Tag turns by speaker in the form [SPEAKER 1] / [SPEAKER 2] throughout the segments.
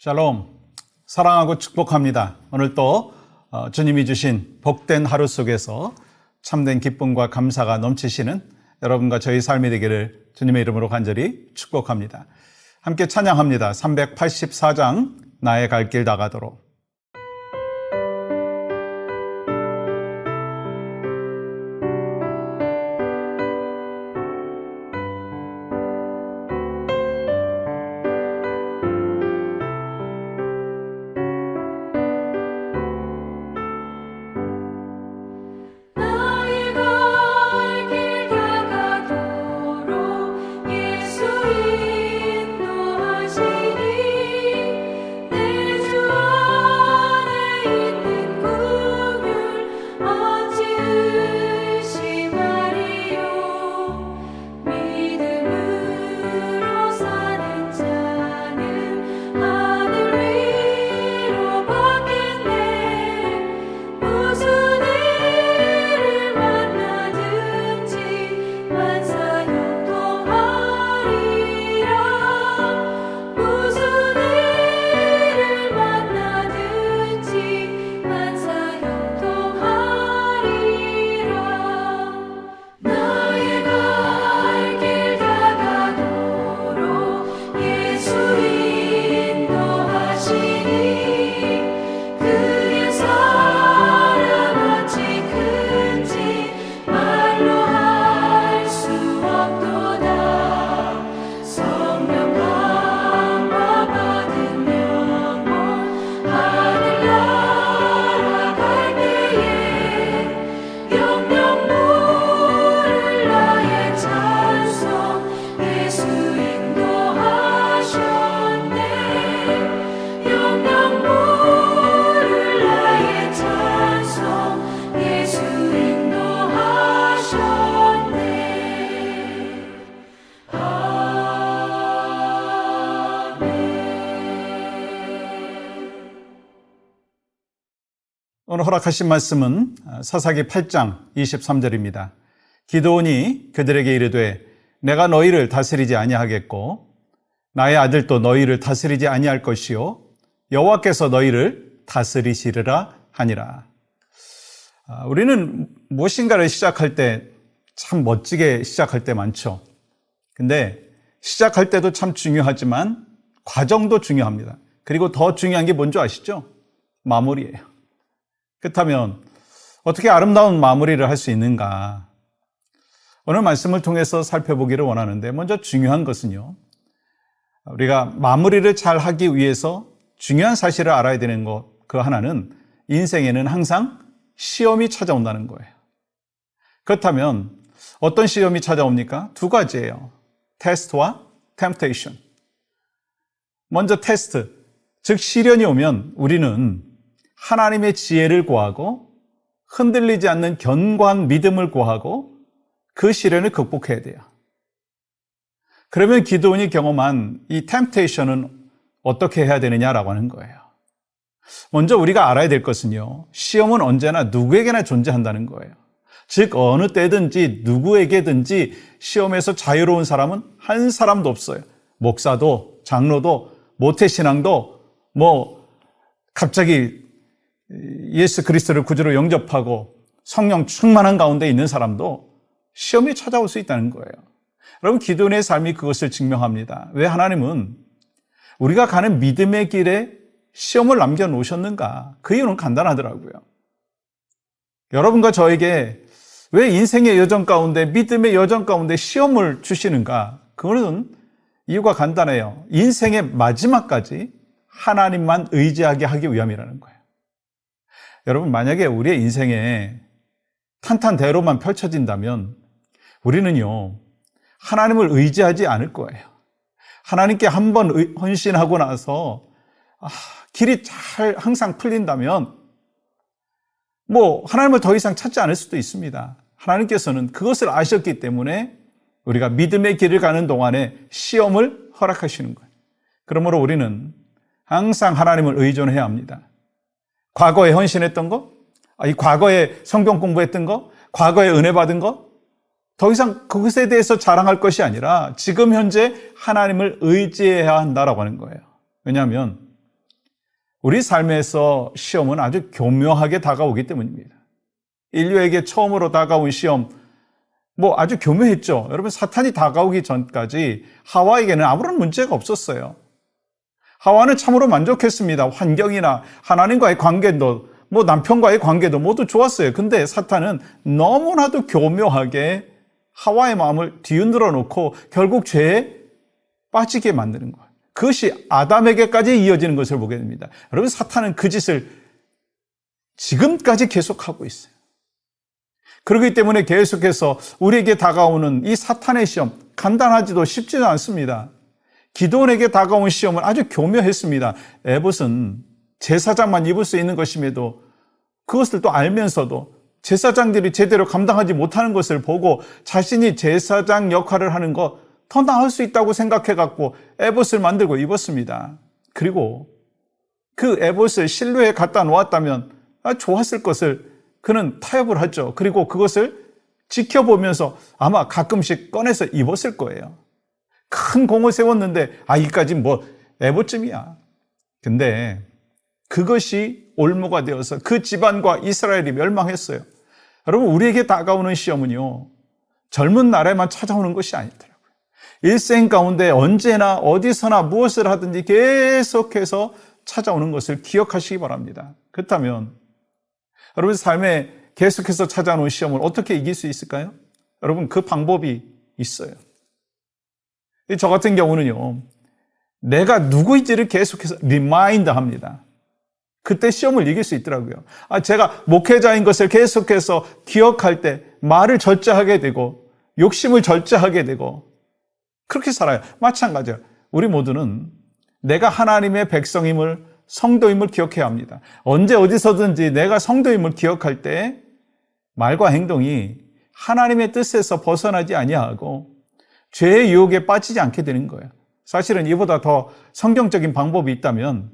[SPEAKER 1] 샬롬, 사랑하고 축복합니다. 오늘 또 주님이 주신 복된 하루 속에서 참된 기쁨과 감사가 넘치시는 여러분과 저희 삶이 되기를 주님의 이름으로 간절히 축복합니다. 함께 찬양합니다. 384장 나의 갈 길 나가도록. 오늘 허락하신 말씀은 사사기 8장 23절입니다. 기드온이 그들에게 이르되 내가 너희를 다스리지 아니하겠고 나의 아들도 너희를 다스리지 아니할 것이요 여호와께서 너희를 다스리시리라 하니라. 우리는 무엇인가를 시작할 때 참 멋지게 시작할 때 많죠. 근데 시작할 때도 참 중요하지만 과정도 중요합니다. 그리고 더 중요한 게 뭔지 아시죠? 마무리예요. 그렇다면 어떻게 아름다운 마무리를 할 수 있는가? 오늘 말씀을 통해서 살펴보기를 원하는데 먼저 중요한 것은요. 우리가 마무리를 잘 하기 위해서 중요한 사실을 알아야 되는 것, 그 하나는 인생에는 항상 시험이 찾아온다는 거예요. 그렇다면 어떤 시험이 찾아옵니까? 두 가지예요. 테스트와 템프테이션. 먼저 테스트, 즉 시련이 오면 우리는 하나님의 지혜를 구하고 흔들리지 않는 견고한 믿음을 구하고 그 시련을 극복해야 돼요. 그러면 기드온이 경험한 이 템프테이션은 어떻게 해야 되느냐라고 하는 거예요. 먼저 우리가 알아야 될 것은요. 시험은 언제나 누구에게나 존재한다는 거예요. 즉 어느 때든지 누구에게든지 시험에서 자유로운 사람은 한 사람도 없어요. 목사도 장로도 모태신앙도 갑자기 예수 그리스도를 구주로 영접하고 성령 충만한 가운데 있는 사람도 시험이 찾아올 수 있다는 거예요. 여러분 기드온의 삶이 그것을 증명합니다. 왜 하나님은 우리가 가는 믿음의 길에 시험을 남겨놓으셨는가? 그 이유는 간단하더라고요. 여러분과 저에게 왜 인생의 여정 가운데 믿음의 여정 가운데 시험을 주시는가? 그거는 이유가 간단해요. 인생의 마지막까지 하나님만 의지하게 하기 위함이라는 거예요. 여러분 만약에 우리의 인생에 탄탄대로만 펼쳐진다면 우리는요 하나님을 의지하지 않을 거예요. 하나님께 한번 헌신하고 나서 길이 잘 항상 풀린다면 하나님을 더 이상 찾지 않을 수도 있습니다. 하나님께서는 그것을 아셨기 때문에 우리가 믿음의 길을 가는 동안에 시험을 허락하시는 거예요. 그러므로 우리는 항상 하나님을 의존해야 합니다. 과거에 헌신했던 거, 이 과거에 성경 공부했던 거, 과거에 은혜 받은 거, 더 이상 그것에 대해서 자랑할 것이 아니라 지금 현재 하나님을 의지해야 한다라고 하는 거예요. 왜냐하면 우리 삶에서 시험은 아주 교묘하게 다가오기 때문입니다. 인류에게 처음으로 다가온 시험, 아주 교묘했죠. 여러분, 사탄이 다가오기 전까지 하와에게는 아무런 문제가 없었어요. 하와는 참으로 만족했습니다. 환경이나 하나님과의 관계도, 남편과의 관계도 모두 좋았어요. 근데 사탄은 너무나도 교묘하게 하와의 마음을 뒤흔들어 놓고 결국 죄에 빠지게 만드는 거예요. 그것이 아담에게까지 이어지는 것을 보게 됩니다. 여러분, 사탄은 그 짓을 지금까지 계속하고 있어요. 그렇기 때문에 계속해서 우리에게 다가오는 이 사탄의 시험, 간단하지도 쉽지도 않습니다. 기드온에게 다가온 시험은 아주 교묘했습니다. 에봇은 제사장만 입을 수 있는 것임에도 그것을 또 알면서도 제사장들이 제대로 감당하지 못하는 것을 보고 자신이 제사장 역할을 하는 것 더 나을 수 있다고 생각해갖고 에봇을 만들고 입었습니다. 그리고 그 에봇을 실루에 갖다 놓았다면 좋았을 것을 그는 타협을 하죠. 그리고 그것을 지켜보면서 아마 가끔씩 꺼내서 입었을 거예요. 큰 공을 세웠는데 이까지 에봇쯤이야. 근데 그것이 올무가 되어서 그 집안과 이스라엘이 멸망했어요. 여러분, 우리에게 다가오는 시험은요, 젊은 날에만 찾아오는 것이 아니더라고요. 일생 가운데 언제나 어디서나 무엇을 하든지 계속해서 찾아오는 것을 기억하시기 바랍니다. 그렇다면 여러분 삶에 계속해서 찾아오는 시험을 어떻게 이길 수 있을까요? 여러분, 그 방법이 있어요. 저 같은 경우는요, 내가 누구인지를 계속해서 리마인드 합니다. 그때 시험을 이길 수 있더라고요. 제가 목회자인 것을 계속해서 기억할 때 말을 절제하게 되고 욕심을 절제하게 되고 그렇게 살아요. 마찬가지예요. 우리 모두는 내가 하나님의 백성임을, 성도임을 기억해야 합니다. 언제 어디서든지 내가 성도임을 기억할 때 말과 행동이 하나님의 뜻에서 벗어나지 아니하고 죄의 유혹에 빠지지 않게 되는 거예요. 사실은 이보다 더 성경적인 방법이 있다면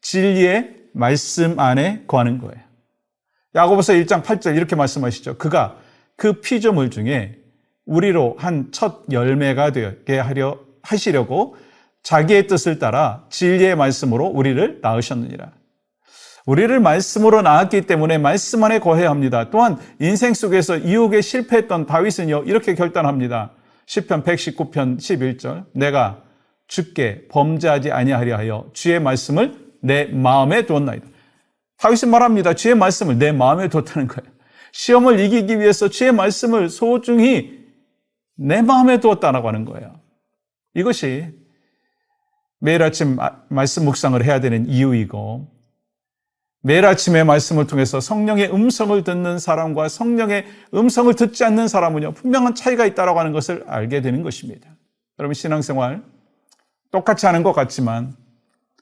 [SPEAKER 1] 진리의 말씀 안에 거하는 거예요. 야고보서 1장 8절 이렇게 말씀하시죠. 그가 그 피조물 중에 우리로 한 첫 열매가 되게 하시려고 자기의 뜻을 따라 진리의 말씀으로 우리를 낳으셨느니라. 우리를 말씀으로 낳았기 때문에 말씀 안에 거해야 합니다. 또한 인생 속에서 유혹에 실패했던 다윗은요, 이렇게 결단합니다. 시편 119편 11절 내가 주께 범죄하지 아니하려 하여 주의 말씀을 내 마음에 두었나이다. 다윗은 말합니다. 주의 말씀을 내 마음에 두었다는 거예요. 시험을 이기기 위해서 주의 말씀을 소중히 내 마음에 두었다라고 하는 거예요. 이것이 매일 아침 말씀 묵상을 해야 되는 이유이고, 매일 아침에 말씀을 통해서 성령의 음성을 듣는 사람과 성령의 음성을 듣지 않는 사람은요, 분명한 차이가 있다라고 하는 것을 알게 되는 것입니다. 여러분, 신앙생활 똑같이 하는 것 같지만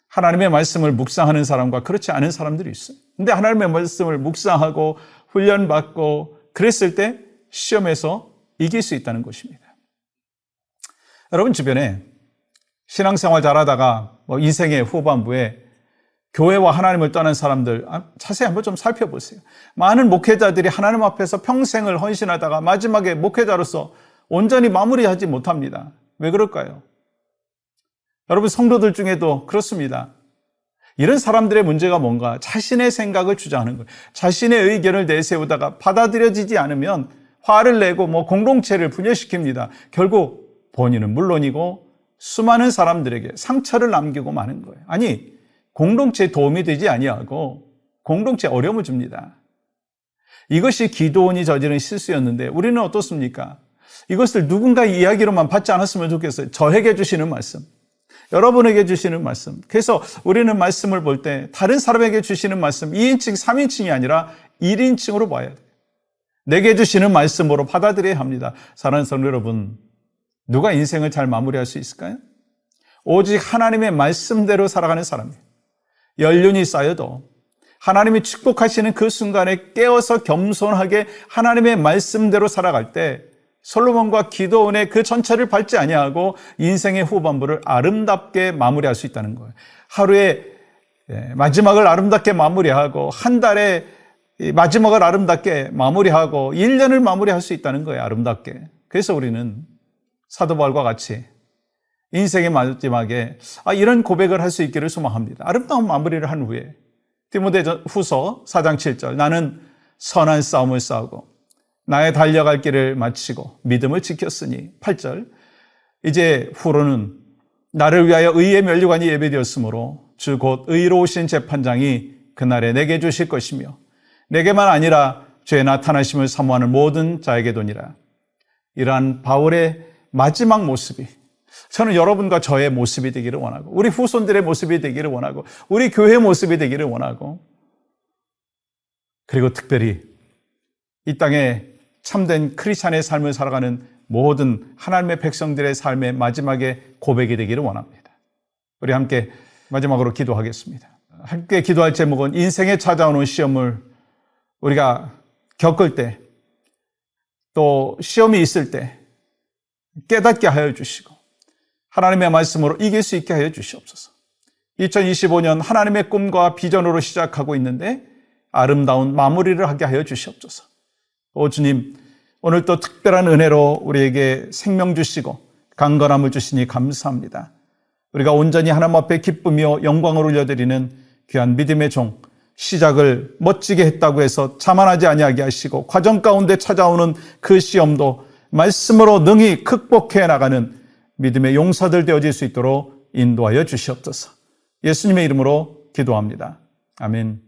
[SPEAKER 1] 하나님의 말씀을 묵상하는 사람과 그렇지 않은 사람들이 있어요. 근데 하나님의 말씀을 묵상하고 훈련받고 그랬을 때 시험에서 이길 수 있다는 것입니다. 여러분 주변에 신앙생활 잘하다가 인생의 후반부에 교회와 하나님을 떠난 사람들 자세히 한번 좀 살펴보세요. 많은 목회자들이 하나님 앞에서 평생을 헌신하다가 마지막에 목회자로서 온전히 마무리하지 못합니다. 왜 그럴까요? 여러분, 성도들 중에도 그렇습니다. 이런 사람들의 문제가 뭔가? 자신의 생각을 주장하는 거예요. 자신의 의견을 내세우다가 받아들여지지 않으면 화를 내고 공동체를 분열시킵니다. 결국 본인은 물론이고 수많은 사람들에게 상처를 남기고 마는 거예요. 아니, 공동체에 도움이 되지 아니하고 공동체에 어려움을 줍니다. 이것이 기드온이 저지른 실수였는데 우리는 어떻습니까? 이것을 누군가의 이야기로만 받지 않았으면 좋겠어요. 저에게 주시는 말씀, 여러분에게 주시는 말씀. 그래서 우리는 말씀을 볼 때 다른 사람에게 주시는 말씀 2인칭, 3인칭이 아니라 1인칭으로 봐야 돼요. 내게 주시는 말씀으로 받아들여야 합니다. 사랑하는 성도 여러분, 누가 인생을 잘 마무리할 수 있을까요? 오직 하나님의 말씀대로 살아가는 사람이에요. 연륜이 쌓여도 하나님이 축복하시는 그 순간에 깨어서 겸손하게 하나님의 말씀대로 살아갈 때 솔로몬과 기드온의 그 전철을 밟지 아니하고 인생의 후반부를 아름답게 마무리할 수 있다는 거예요. 하루의 마지막을 아름답게 마무리하고 한 달의 마지막을 아름답게 마무리하고 1년을 마무리할 수 있다는 거예요. 아름답게. 그래서 우리는 사도 바울과 같이 인생의 마지막에 이런 고백을 할 수 있기를 소망합니다. 아름다운 마무리를 한 후에 디모데후서 4장 7절 나는 선한 싸움을 싸우고 나의 달려갈 길을 마치고 믿음을 지켰으니 8절 이제 후로는 나를 위하여 의의 면류관이 예배되었으므로 주 곧 의로우신 재판장이 그날에 내게 주실 것이며 내게만 아니라 주의 나타나심을 사모하는 모든 자에게도니라. 이러한 바울의 마지막 모습이 저는 여러분과 저의 모습이 되기를 원하고 우리 후손들의 모습이 되기를 원하고 우리 교회의 모습이 되기를 원하고 그리고 특별히 이 땅에 참된 크리스찬의 삶을 살아가는 모든 하나님의 백성들의 삶의 마지막에 고백이 되기를 원합니다. 우리 함께 마지막으로 기도하겠습니다. 함께 기도할 제목은 인생에 찾아오는 시험을 우리가 겪을 때 또 시험이 있을 때 깨닫게 하여 주시고 하나님의 말씀으로 이길 수 있게 하여 주시옵소서. 2025년 하나님의 꿈과 비전으로 시작하고 있는데 아름다운 마무리를 하게 하여 주시옵소서. 오 주님, 오늘 또 특별한 은혜로 우리에게 생명 주시고 강건함을 주시니 감사합니다. 우리가 온전히 하나님 앞에 기쁘며 영광을 올려드리는 귀한 믿음의 종, 시작을 멋지게 했다고 해서 자만하지 아니하게 하시고 과정 가운데 찾아오는 그 시험도 말씀으로 능히 극복해 나가는 믿음의 용사들 되어질 수 있도록 인도하여 주시옵소서. 예수님의 이름으로 기도합니다. 아멘.